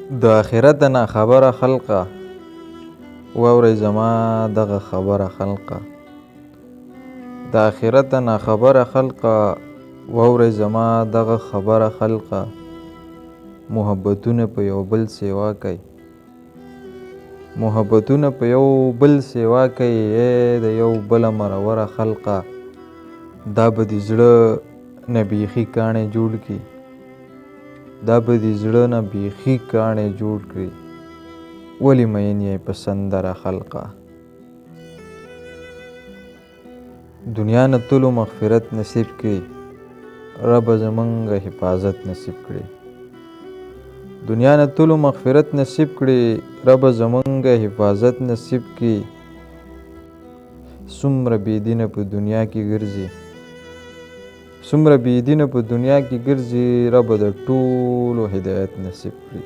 د آخرت نه خبره خلقه، واورئ زما دغه خبره خلقه. د آخرت نه خبره خلقه، واورئ زما دغه خبره خلقه. محبتونه په یو بل سیوا کوي، محبتونه په یو بل سیوا کوي. د یو بله مروره خلقه، دا به دې زړه نه بیخي کاڼې جوړ کړي، دا به دې زړه نه بیخي کاڼې جوړ کړي. ولې مین یې په سندره خلقه. دنیا نه تلو مغفرت نصیب کړي، ربه زمونږ حفاظت نصیب کړي. دنیا نه تلو مغفرت نصیب کړي، ربه زمونږ حفاظت نصیب کړي. څومره بېدینه په دنیا کې ګرځي، څومره بېدینه په دنیا کې ګرځي، ربه د ټولو هدایت نصیب کړي.